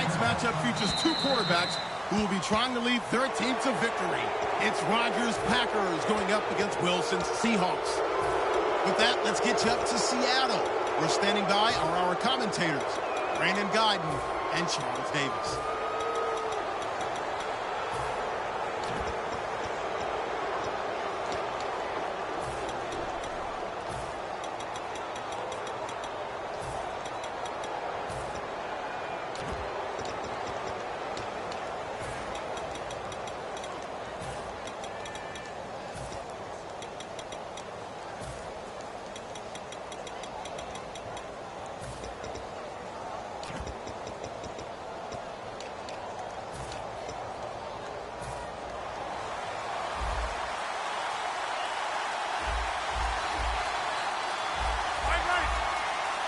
Tonight's matchup features two quarterbacks who will be trying to lead their team to victory. It's Rodgers' Packers going up against Wilson's Seahawks. With that, let's get you up to Seattle. We're standing by are our commentators, Brandon Guyton and Charles Davis.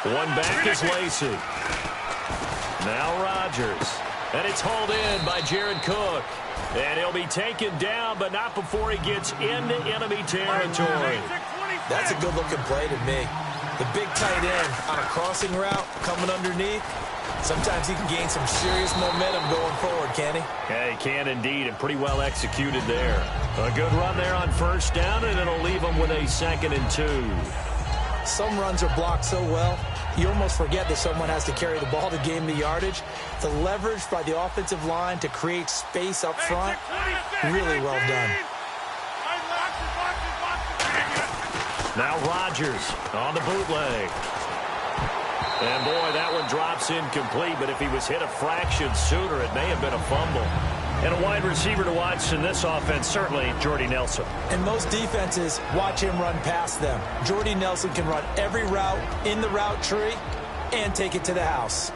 One back is Lacey. Now Rodgers. And it's hauled in by Jared Cook. And he'll be taken down, but not before he gets into enemy territory. That's a good-looking play to me. The big tight end on a crossing route coming underneath. Sometimes he can gain some serious momentum going forward, can he? Yeah, he can indeed, and pretty well executed there. A good run there on first down, and it'll leave him with a 2nd and 2. Some runs are blocked so well, you almost forget that someone has to carry the ball to gain the yardage. The leverage by the offensive line to create space up front, really well done. Now Rodgers on the bootleg. And boy, that one drops incomplete, but if he was hit a fraction sooner, it may have been a fumble. And a wide receiver to watch in this offense, certainly Jordy Nelson. And most defenses watch him run past them. Jordy Nelson can run every route in the route tree and take it to the house.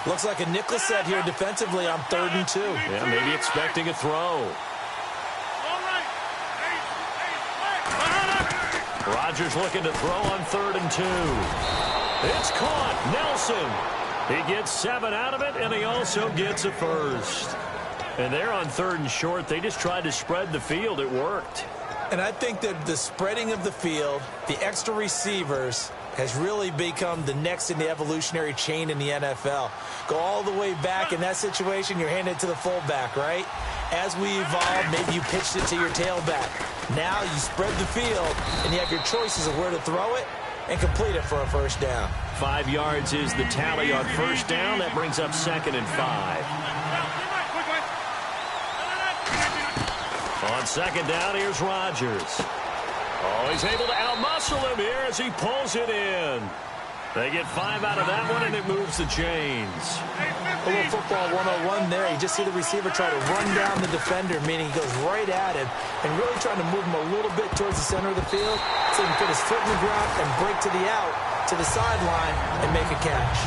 Looks like a nickel set here defensively on 3rd and 2. Yeah, maybe expecting a throw. Rodgers looking to throw on 3rd and 2. It's caught. Nelson. He gets 7 out of it, and he also gets a first. And they're on 3rd and short. They just tried to spread the field. It worked. And I think that the spreading of the field, the extra receivers, has really become the next in the evolutionary chain in the NFL. Go all the way back in that situation, you're handed to the fullback, right? As we evolve, maybe you pitched it to your tailback. Now you spread the field, and you have your choices of where to throw it and complete it for a first down. 5 yards is the tally on first down. That brings up 2nd and 5. On 2nd down, here's Rodgers. Oh, he's able to outmuscle him here as he pulls it in. They get 5 out of that one, and it moves the chains. A little football 101 there. You just see the receiver try to run down the defender, meaning he goes right at him and really trying to move him a little bit towards the center of the field so he can put his foot in the ground and break to the out, to the sideline, and make a catch.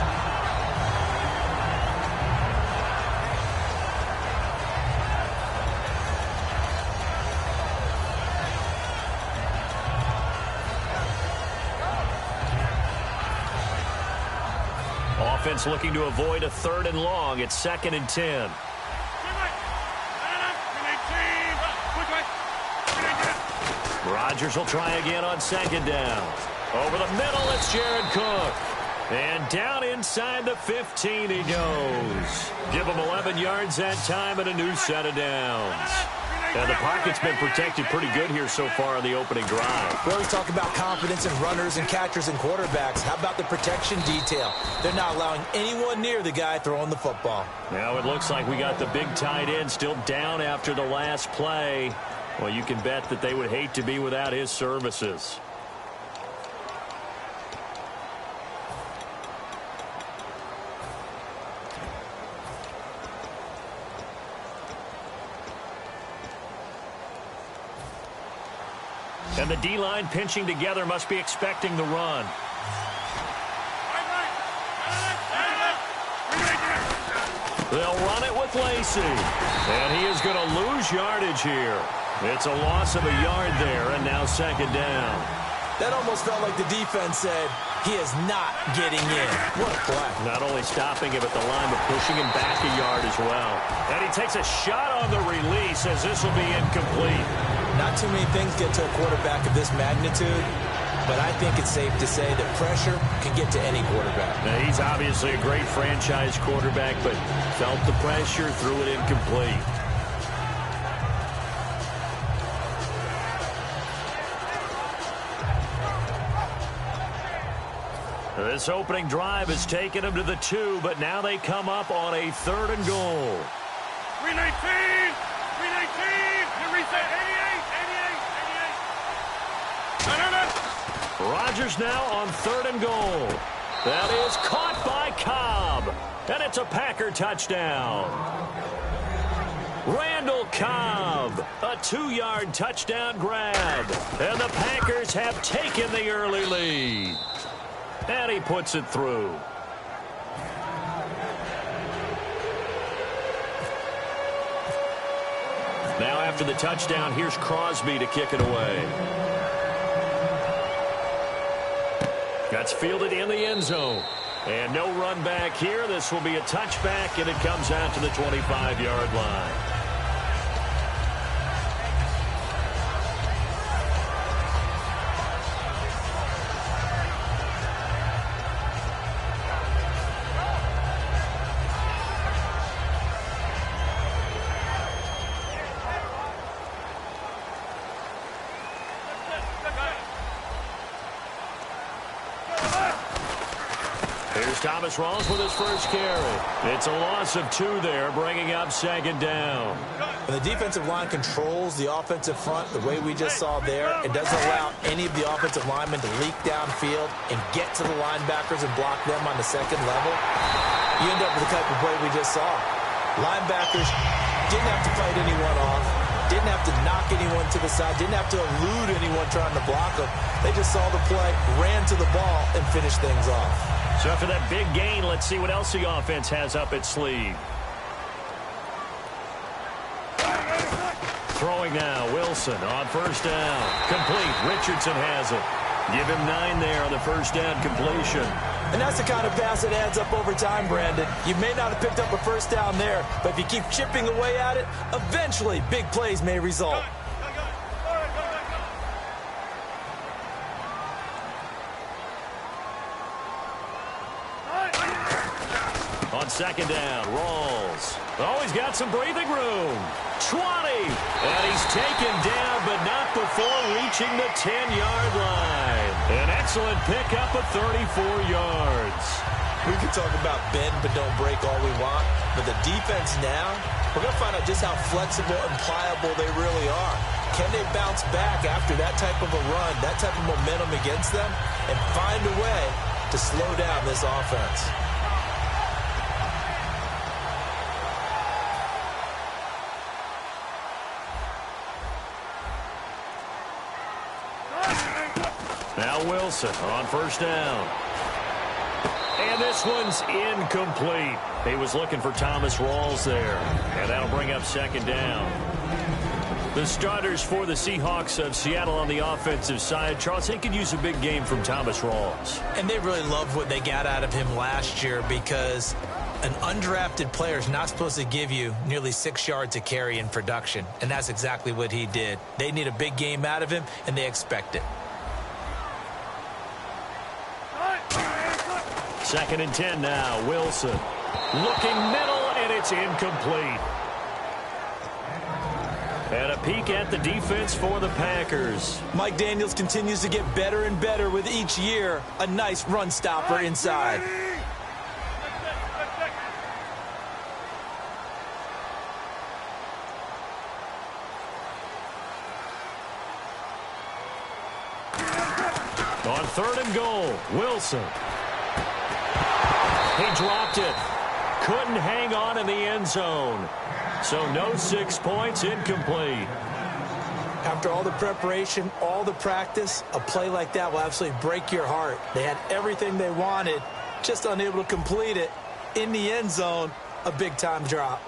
Offense looking to avoid a 3rd and long. It's 2nd and 10. Rodgers will try again on 2nd down. Over the middle, it's Jared Cook. And down inside the 15 he goes. Give him 11 yards that time and a new set of downs. And the pocket's been protected pretty good here so far on the opening drive. We always talk about confidence in runners and catchers and quarterbacks. How about the protection detail? They're not allowing anyone near the guy throwing the football. Now it looks like we got the big tight end still down after the last play. Well, you can bet that they would hate to be without his services. And the D-line pinching together must be expecting the run. They'll run it with Lacey. And he is going to lose yardage here. It's a loss of a yard there, and now 2nd down. That almost felt like the defense said, He is not getting in. What a play. Not only stopping him at the line, but pushing him back a yard as well. And he takes a shot on the release as this will be incomplete. Not too many things get to a quarterback of this magnitude, but I think it's safe to say that pressure can get to any quarterback. Now, he's obviously a great franchise quarterback, but felt the pressure, threw it incomplete. This opening drive has taken them to the 2, but now they come up on a 3rd and goal. 319! 319! You reset 88! 88! 88! No. Rodgers now on 3rd and goal. That is caught by Cobb. And it's a Packer touchdown. Randall Cobb, a 2-yard touchdown grab. And the Packers have taken the early lead. And he puts it through. Now after the touchdown, here's Crosby to kick it away. That's fielded in the end zone. And no run back here. This will be a touchback, and it comes out to the 25-yard line. Here's Thomas Rawls with his first carry. It's a loss of 2 there, bringing up 2nd down. When the defensive line controls the offensive front the way we just saw there, it doesn't allow any of the offensive linemen to leak downfield and get to the linebackers and block them on the second level. You end up with the type of play we just saw. Linebackers didn't have to fight anyone off, didn't have to knock anyone to the side, didn't have to elude anyone trying to block them. They just saw the play, ran to the ball, and finished things off. So after that big gain, let's see what else the offense has up its sleeve. Throwing now, Wilson on 1st down. Complete. Richardson has it. Give him 9 there on the 1st down completion. And that's the kind of pass that adds up over time, Brandon. You may not have picked up a 1st down there, but if you keep chipping away at it, eventually big plays may result. On 2nd down, Rawls. Oh, he's got some breathing room. 20. And he's taken down, but not before reaching the 10-yard line. An excellent pickup of 34 yards. We can talk about bend but don't break all we want, but the defense now, we're going to find out just how flexible and pliable they really are. Can they bounce back after that type of a run, that type of momentum against them, and find a way to slow down this offense? Now Wilson on 1st down. And this one's incomplete. He was looking for Thomas Rawls there. And that'll bring up 2nd down. The starters for the Seahawks of Seattle on the offensive side. Charles, they could use a big game from Thomas Rawls. And they really loved what they got out of him last year because an undrafted player is not supposed to give you nearly 6 yards a carry in production. And that's exactly what he did. They need a big game out of him, and they expect it. 2nd and 10 now. Wilson looking middle, and it's incomplete. And a peek at the defense for the Packers. Mike Daniels continues to get better and better with each year. A nice run stopper inside. On 3rd and goal, Wilson. He dropped it. Couldn't hang on in the end zone. So no 6 points, incomplete. After all the preparation, all the practice, a play like that will absolutely break your heart. They had everything they wanted, just unable to complete it. In the end zone, a big-time drop.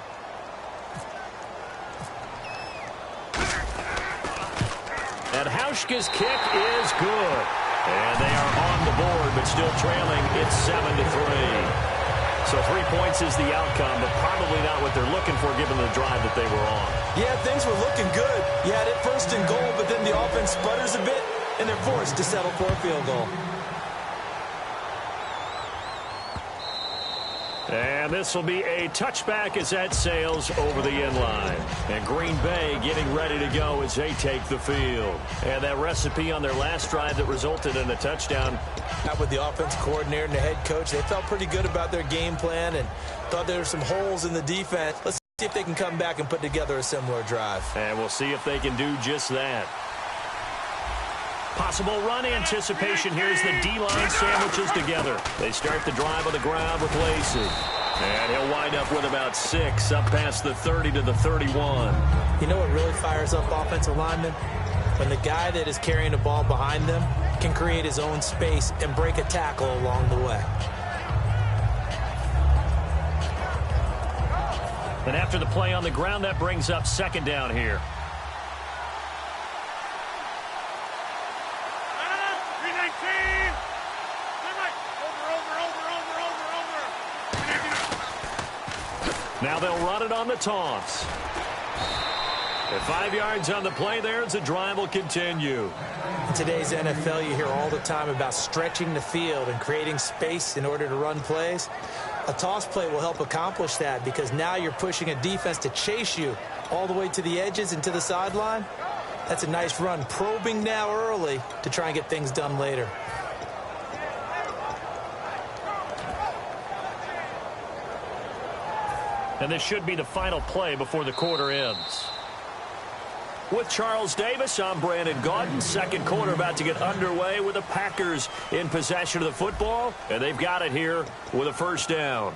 And Hauschka's kick is good. And they are on the board, but still trailing. It's 7-3. So 3 points is the outcome, but probably not what they're looking for given the drive that they were on. Yeah, things were looking good. You had it first and goal, but then the offense sputters a bit, and they're forced to settle for a field goal. And this will be a touchback as that sails over the end line. And Green Bay getting ready to go as they take the field. And that recipe on their last drive that resulted in a touchdown. Out with the offense coordinator and the head coach, they felt pretty good about their game plan and thought there were some holes in the defense. Let's see if they can come back and put together a similar drive. And we'll see if they can do just that. Possible run anticipation. Here's the D-line sandwiches together. They start the drive on the ground with Lacey. And he'll wind up with about 6 up past the 30 to the 31. You know what really fires up offensive linemen? When the guy that is carrying the ball behind them can create his own space and break a tackle along the way. And after the play on the ground, that brings up second down here. Now they'll run it on the toss. At 5 yards on the play there as the drive will continue. In today's NFL, you hear all the time about stretching the field and creating space in order to run plays. A toss play will help accomplish that because now you're pushing a defense to chase you all the way to the edges and to the sideline. That's a nice run, probing now early to try and get things done later. And this should be the final play before the quarter ends. With Charles Davis, I'm Brandon Gaudin. Second quarter about to get underway with the Packers in possession of the football. And they've got it here with a first down.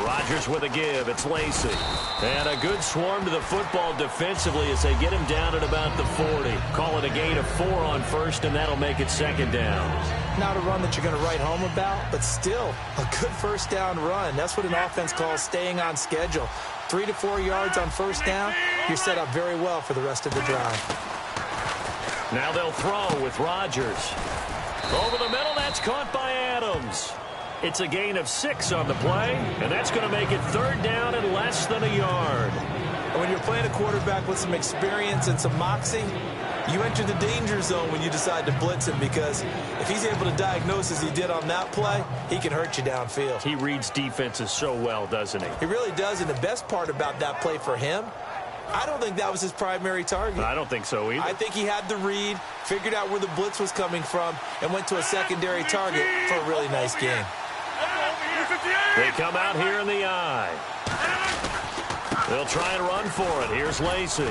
Rodgers with a give. It's Lacey. And a good swarm to the football defensively as they get him down at about the 40. Call it a gain of 4 on first, and that'll make it second down. Not a run that you're going to write home about, but still a good first down run. That's what an offense calls staying on schedule. 3 to 4 yards on first down, you're set up very well for the rest of the drive. Now they'll throw with Rodgers. Over the middle, that's caught by Adams. It's a gain of 6 on the play, and that's going to make it third down and less than a yard. When you're playing a quarterback with some experience and some moxie, you enter the danger zone when you decide to blitz him because if he's able to diagnose as he did on that play, he can hurt you downfield. He reads defenses so well, doesn't he? He really does, and the best part about that play for him, I don't think that was his primary target. I don't think so either. I think he had the read, figured out where the blitz was coming from, and went to a secondary target for a really nice game. They come out here in the eye. They'll try and run for it. Here's Lacey.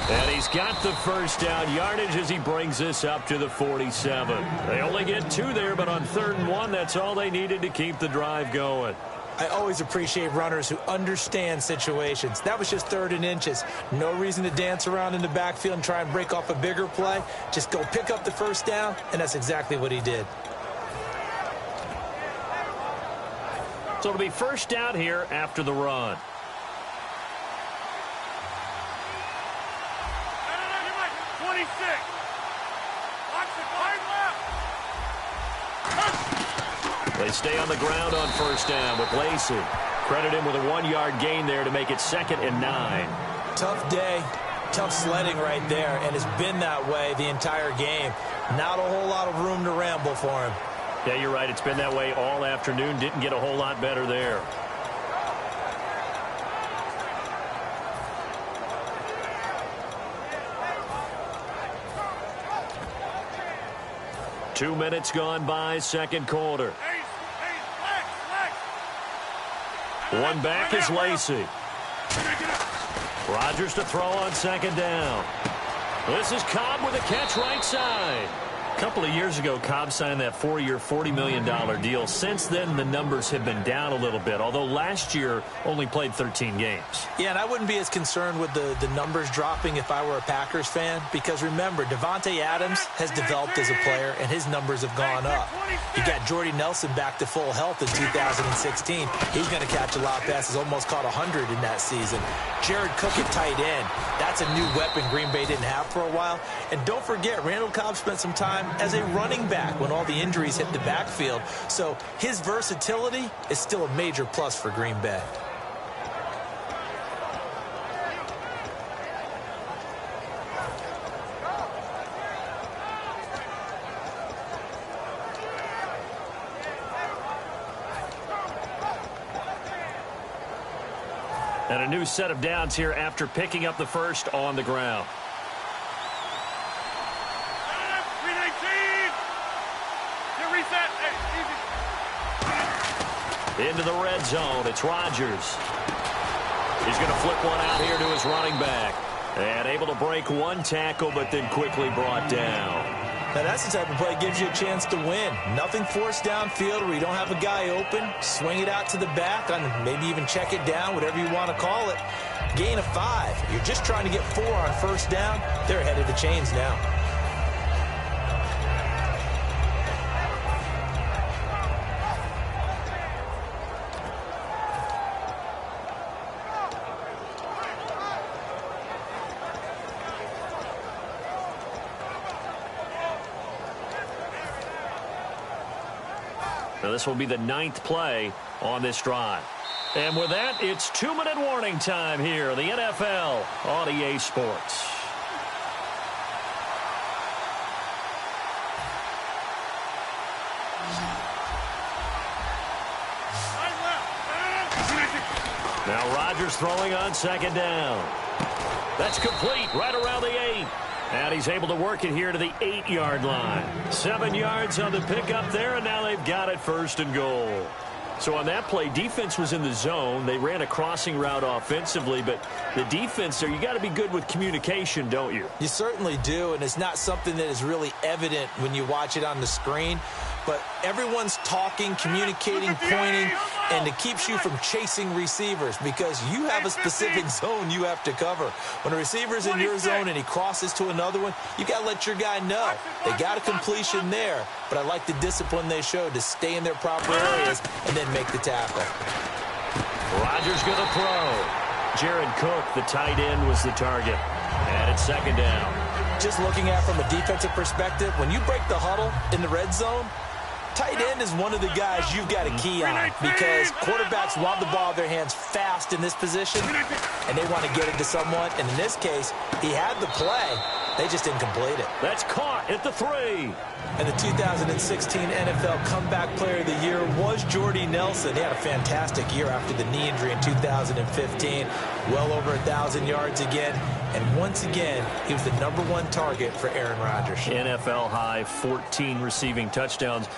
And he's got the first down yardage as he brings this up to the 47. They only get 2 there, but on 3rd and 1, that's all they needed to keep the drive going. I always appreciate runners who understand situations. That was just 3rd and inches. No reason to dance around in the backfield and try and break off a bigger play. Just go pick up the first down, and that's exactly what he did. So it'll be first down here after the run. They stay on the ground on first down with Lacey. Credit him with a 1-yard gain there to make it 2nd and 9. Tough day, tough sledding right there, and it's been that way the entire game. Not a whole lot of room to ramble for him. Yeah, you're right. It's been that way all afternoon. Didn't get a whole lot better there. Two minutes gone by, second quarter. One back is Lacey. Rodgers to throw on second down. This is Cobb with a catch right side. A couple of years ago, Cobb signed that 4-year, $40 million deal. Since then, the numbers have been down a little bit, although last year only played 13 games. Yeah, and I wouldn't be as concerned with the numbers dropping if I were a Packers fan, because remember, Devontae Adams has developed as a player, and his numbers have gone up. You got Jordy Nelson back to full health in 2016. He's going to catch a lot of passes, almost caught 100 in that season. Jared Cook at tight end. That's a new weapon Green Bay didn't have for a while. And don't forget, Randall Cobb spent some time as a running back when all the injuries hit the backfield. So his versatility is still a major plus for Green Bay. And a new set of downs here after picking up the first on the ground. 319. Reset. Hey, Into the red zone. It's Rodgers. He's going to flip one out here to his running back. And able to break one tackle, but then quickly brought down. Now, that's the type of play that gives you a chance to win. Nothing forced downfield where you don't have a guy open. Swing it out to the back, and maybe even check it down, whatever you want to call it. Gain of 5. You're just trying to get 4 on first down. They're ahead of the chains now. Now, this will be the 9th play on this drive. And with that, it's 2-minute warning time here, the NFL on EA Sports. Now Rodgers throwing on second down. That's complete right around the 8. And he's able to work it here to the 8-yard line. 7 yards on the pickup there, and now they've got it 1st and goal. So on that play, defense was in the zone. They ran a crossing route offensively, but the defense there, you got to be good with communication, don't you? You certainly do, and it's not something that is really evident when you watch it on the screen. But everyone's talking, communicating, pointing, and it keeps you from chasing receivers because you have a specific zone you have to cover. When a receiver's in your zone and he crosses to another one, you got to let your guy know. They got a completion there, but I like the discipline they showed to stay in their proper areas and then make the tackle. Rodgers going to throw. Jared Cook, the tight end, was the target. And it's 2nd down. Just looking at it from a defensive perspective, when you break the huddle in the red zone, tight end is one of the guys you've got a key on because quarterbacks want the ball in their hands fast in this position, and they want to get it to someone. And in this case, he had the play. They just didn't complete it. That's caught at the 3. And the 2016 NFL Comeback Player of the Year was Jordy Nelson. He had a fantastic year after the knee injury in 2015. Well over 1,000 yards again. And once again, he was the #1 target for Aaron Rodgers. NFL high 14 receiving touchdowns.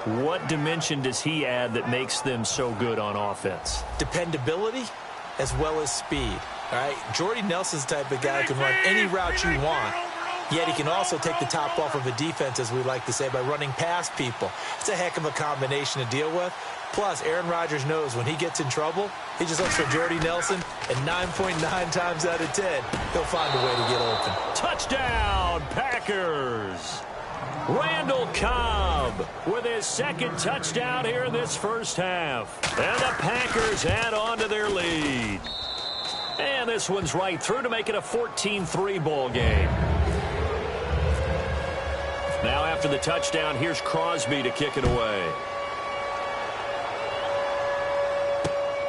What dimension does he add that makes them so good on offense? Dependability as well as speed. All right, Jordy Nelson's the type of guy who can run any route you want, yet he can also take the top off of a defense, as we like to say, by running past people. It's a heck of a combination to deal with. Plus, Aaron Rodgers knows when he gets in trouble, he just looks for Jordy Nelson, and 9.9 times out of 10, he'll find a way to get open. Touchdown, Packers! Randall Cobb with his 2nd touchdown here in this first half. And the Packers add on to their lead. And this one's right through to make it a 14-3 ball game. Now after the touchdown, here's Crosby to kick it away.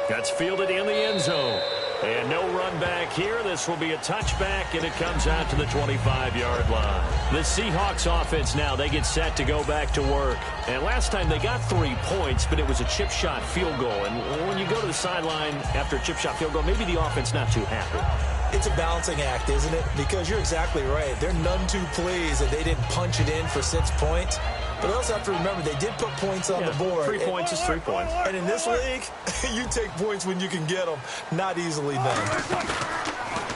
That's fielded in the end zone. And no run back here. This will be a touchback, and it comes out to the 25-yard line. The Seahawks offense now, they get set to go back to work. And last time they got 3 points, but it was a chip shot field goal. And when you go to the sideline after a chip shot field goal, maybe the offense not too happy. It's a balancing act, isn't it? Because you're exactly right. They're none too pleased that they didn't punch it in for 6 points. But I also have to remember they did put points on the board. 3 points is 3 points. And in this league, you take points when you can get them. Not easily done.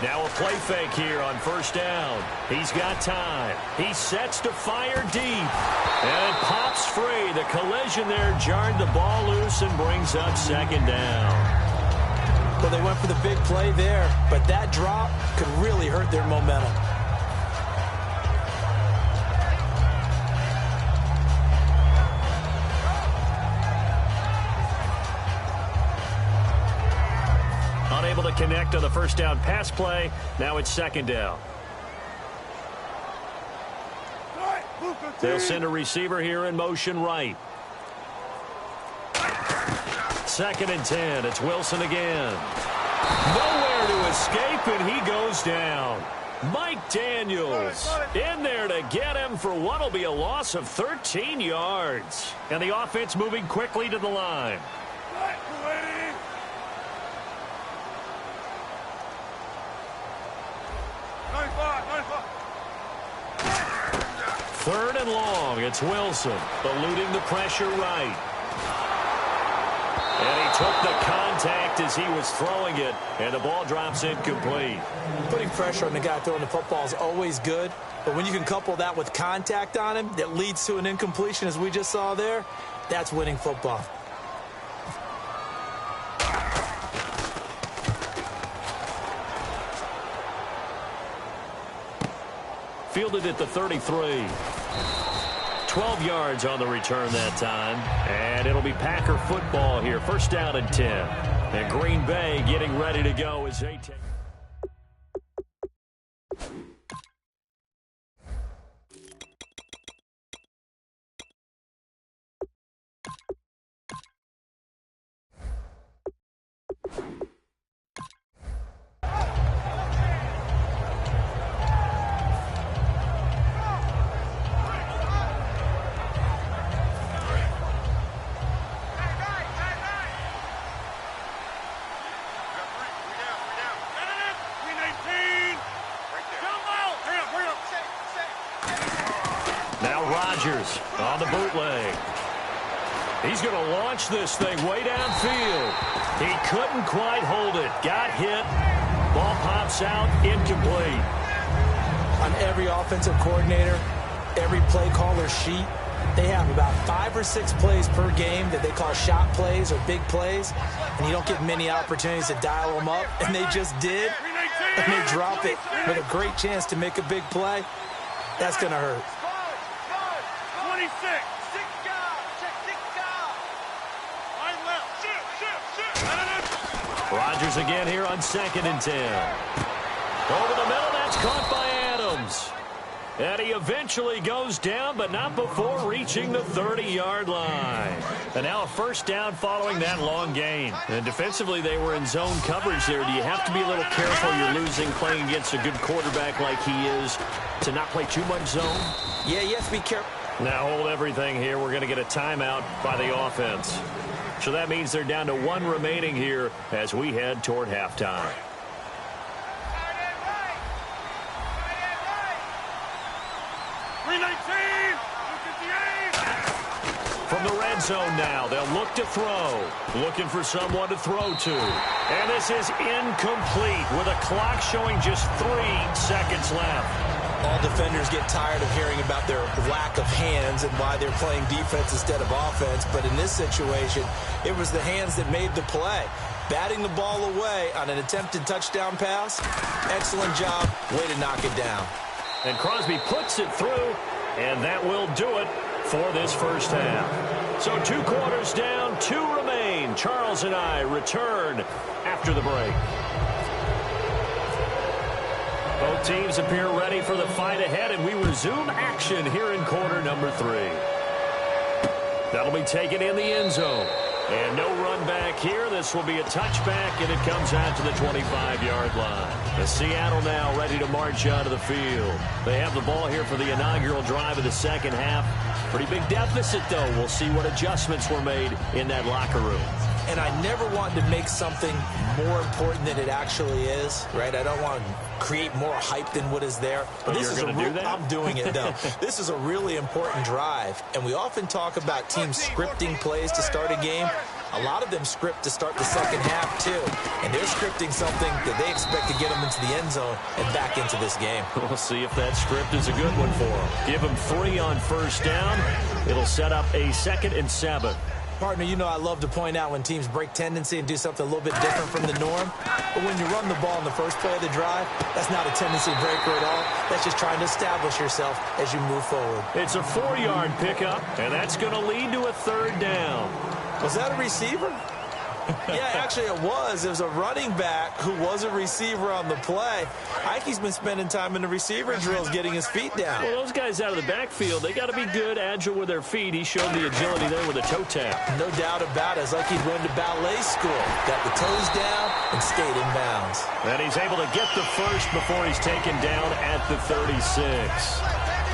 Now a play fake here on first down. He's got time. He sets to fire deep. And it pops free. The collision there jarred the ball loose and brings up second down. Well, they went for the big play there, but that drop could really hurt their momentum. Unable to connect on the first down pass play. Now it's second down. They'll send a receiver here in motion right. Second and 10. It's Wilson again. Nowhere to escape, and he goes down. Mike Daniels in there to get him for what will be a loss of 13 yards. And the offense moving quickly to the line. Third and long. It's Wilson eluding the pressure right. And he took the contact as he was throwing it, and the ball drops incomplete. Putting pressure on the guy throwing the football is always good, but when you can couple that with contact on him that leads to an incompletion, as we just saw there, that's winning football. Fielded at the 33. 12 yards on the return that time. And it'll be Packer football here. First down and 10. And Green Bay getting ready to go as they take. On the bootleg. He's going to launch this thing way downfield. He couldn't quite hold it. Got hit. Ball pops out. Incomplete. On every offensive coordinator, every play caller sheet, they have about 5 or 6 plays per game that they call shot plays or big plays, and you don't get many opportunities to dial them up, and they just did, and they drop it with a great chance to make a big play. That's going to hurt. Rodgers again here on second and 10. Over the middle, that's caught by Adams. And he eventually goes down, but not before reaching the 30-yard line. And now a first down following that long gain. And defensively, they were in zone coverage there. Do you have to be a little careful? You're losing playing against a good quarterback like he is to not play too much zone? Yeah, you have to be careful. Now hold everything here. We're going to get a timeout by the offense. So that means they're down to 1 remaining here as we head toward halftime. From the red zone now, they'll look to throw. Looking for someone to throw to. And this is incomplete with a clock showing just 3 seconds left. All defenders get tired of hearing about their lack of hands and why they're playing defense instead of offense. But in this situation, it was the hands that made the play. Batting the ball away on an attempted touchdown pass. Excellent job. Way to knock it down. And Crosby puts it through, and that will do it for this first half. So 2 quarters down, 2 remain. Charles and I return after the break. Both teams appear ready for the fight ahead, and we resume action here in quarter number 3. That'll be taken in the end zone. And no run back here. This will be a touchback, and it comes out to the 25-yard line. The Seattle now ready to march out of the field. They have the ball here for the inaugural drive of the second half. Pretty big deficit, though. We'll see what adjustments were made in that locker room. And I never want to make something more important than it actually is, right? I don't want to create more hype than what is there. But this is I'm doing it, though. This is a really important drive. And we often talk about teams scripting plays to start a game. A lot of them script to start the second half, too. And they're scripting something that they expect to get them into the end zone and back into this game. We'll see if that script is a good one for them. Give them 3 on first down. It'll set up a 2nd and 7. Partner, you know I love to point out when teams break tendency and do something a little bit different from the norm. But when you run the ball in the first play of the drive, that's not a tendency breaker at all. That's just trying to establish yourself as you move forward. It's a 4-yard pickup, and that's going to lead to a 3rd down. Was that a receiver? Yeah, actually it was. It was a running back who was a receiver on the play. Ike's been spending time in the receiver drills getting his feet down. Well, those guys out of the backfield, they got to be good, agile with their feet. He showed the agility there with a toe tap. No doubt about it. It's like he'd run to ballet school. Got the toes down and stayed in bounds. And he's able to get the first before he's taken down at the 36.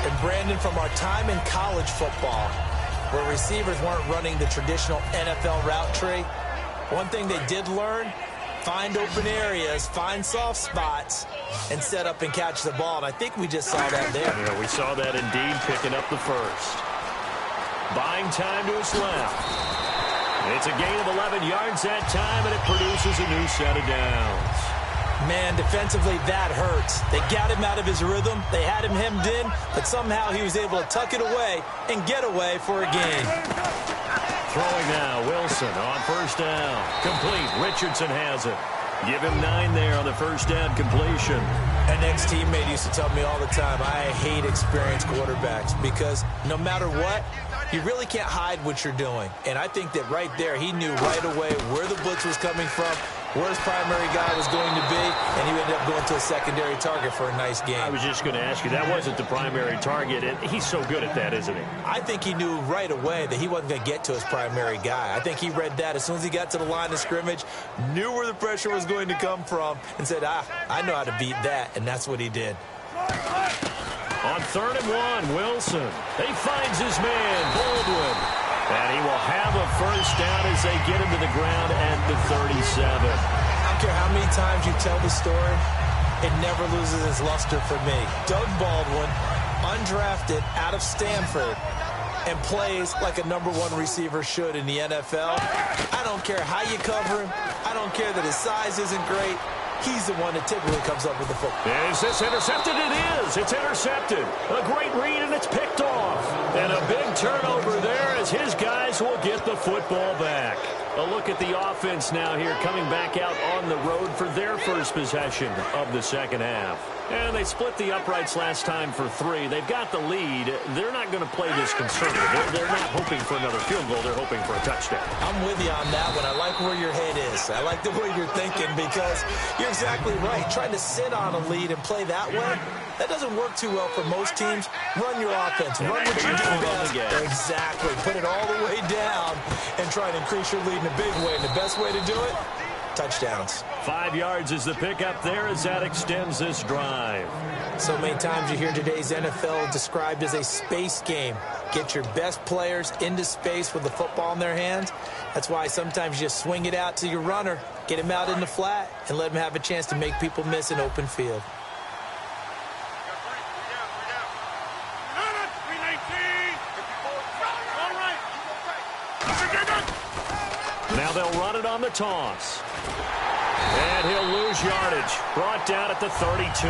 And Brandon, from our time in college football, where receivers weren't running the traditional NFL route tree, one thing they did learn, find open areas, find soft spots, and set up and catch the ball. And I think we just saw that there. Yeah, we saw that indeed, picking up the first. Buying time to his left. It's a gain of 11 yards that time, and it produces a new set of downs. Man, defensively, that hurts. They got him out of his rhythm. They had him hemmed in, but somehow he was able to tuck it away and get away for a gain. Throwing now, Wilson on first down. Complete. Richardson has it. Give him 9 there on the first down completion. An ex-teammate used to tell me all the time, I hate experienced quarterbacks because no matter what, you really can't hide what you're doing. And I think that right there, he knew right away where the blitz was coming from, where his primary guy was going to be, and he ended up going to a secondary target for a nice game. I was just going to ask you, that wasn't the primary target, and he's so good at that, isn't he? I think he knew right away that he wasn't going to get to his primary guy. I think he read that as soon as he got to the line of scrimmage, knew where the pressure was going to come from, and said, I know how to beat that, and that's what he did. On 3rd and 1, Wilson. He finds his man, Baldwin. And he will have a first down as they get him to the ground at the 37. I don't care how many times you tell the story, it never loses its luster for me. Doug Baldwin, undrafted out of Stanford, and plays like a #1 receiver should in the NFL. I don't care how you cover him. I don't care that his size isn't great. He's the one that typically comes up with the football. Is this intercepted? It is. It's intercepted. A great read, and it's picked off. And a big turnover there as his guys will get the football back. A look at the offense now here, coming back out on the road for their first possession of the second half. And they split the uprights last time for 3. They've got the lead. They're not going to play this conservative. They're not hoping for another field goal. They're hoping for a touchdown. I'm with you on that one. I like where your head is. I like the way you're thinking because you're exactly right. Trying to sit on a lead and play that way, that doesn't work too well for most teams. Run your offense. Run what you do best. Exactly. Put it all the way down and try and increase your lead in a big way. And the best way to do it, touchdowns. 5 yards is the pickup there as that extends this drive. So many times you hear today's NFL described as a space game. Get your best players into space with the football in their hands. That's why sometimes you just swing it out to your runner, get him out in the flat, and let him have a chance to make people miss an open field. Now they'll run it on the toss. And he'll lose yardage. Brought down at the 32.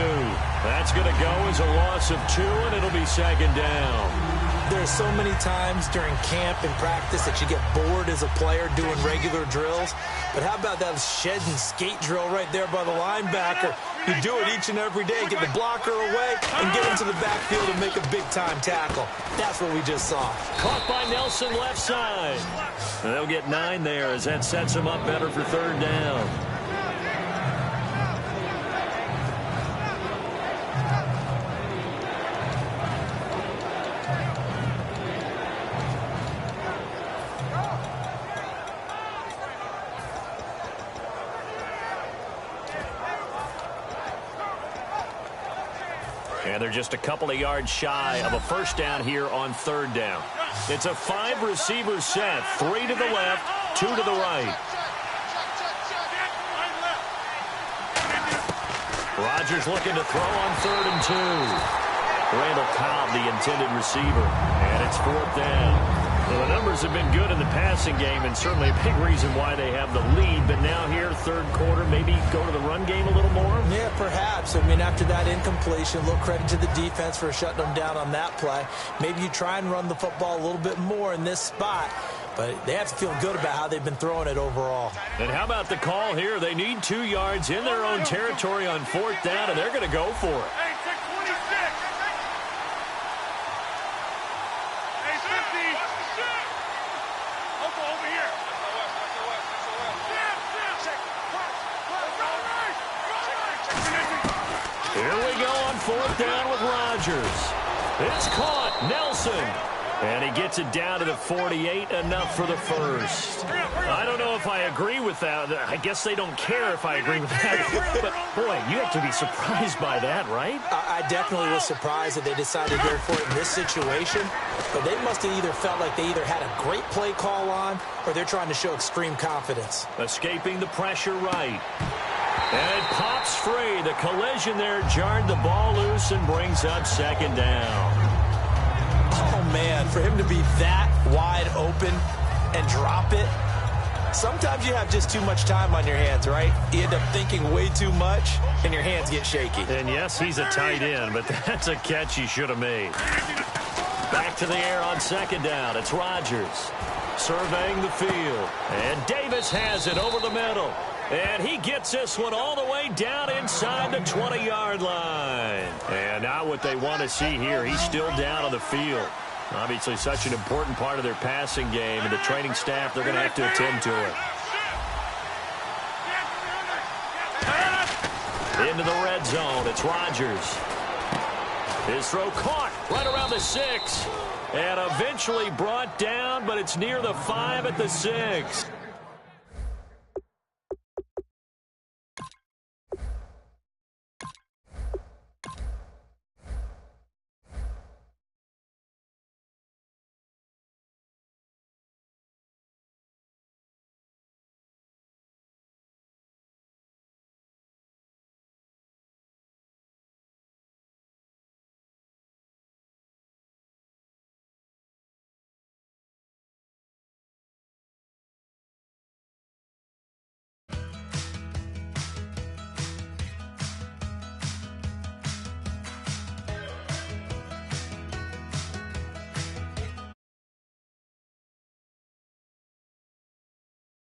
That's going to go as a loss of 2, and it'll be 2nd down. There's so many times during camp and practice that you get bored as a player doing regular drills. But how about that shed and skate drill right there by the linebacker? You do it each and every day. Get the blocker away and get into the backfield and make a big-time tackle. That's what we just saw. Caught by Nelson left side. And they'll get 9 there as that sets them up better for 3rd down. And they're just a couple of yards shy of a first down here on 3rd down. It's a 5-receiver set. 3 to the left, 2 to the right. Rodgers looking to throw on 3rd and 2. Randall Cobb, the intended receiver. And it's 4th down. Well, the numbers have been good in the passing game, and certainly a big reason why they have the lead. But now here, third quarter, maybe go to the run game a little more? Yeah, perhaps. I mean, after that incompletion, a little credit to the defense for shutting them down on that play. Maybe you try and run the football a little bit more in this spot. But they have to feel good about how they've been throwing it overall. And how about the call here? They need 2 yards in their own territory on 4th down, and they're going to go for it. Hey, 626. Hey, 50. Over here. Here we go on 4th down with Rodgers. It's caught. Nelson. And he gets it down to the 48, enough for the first. I don't know if I agree with that. I guess they don't care if I agree with that. But, boy, you have to be surprised by that, right? I definitely was surprised that they decided to go for it in this situation. But they must have either felt like they either had a great play call on or they're trying to show extreme confidence. Escaping the pressure right. And it pops free. The collision there jarred the ball loose and brings up 2nd down. Oh, man, for him to be that wide open and drop it. Sometimes you have just too much time on your hands, right? You end up thinking way too much, and your hands get shaky. And, yes, he's a tight end, but that's a catch he should have made. Back to the air on 2nd down. It's Rodgers surveying the field. And Davis has it over the middle. And he gets this one all the way down inside the 20-yard line. And now what they want to see here, he's still down on the field. Obviously such an important part of their passing game, and the training staff, they're going to have to attend to it. Into the red zone, it's Rodgers. His throw caught right around the 6. And eventually brought down, but it's near the 5 at the 6.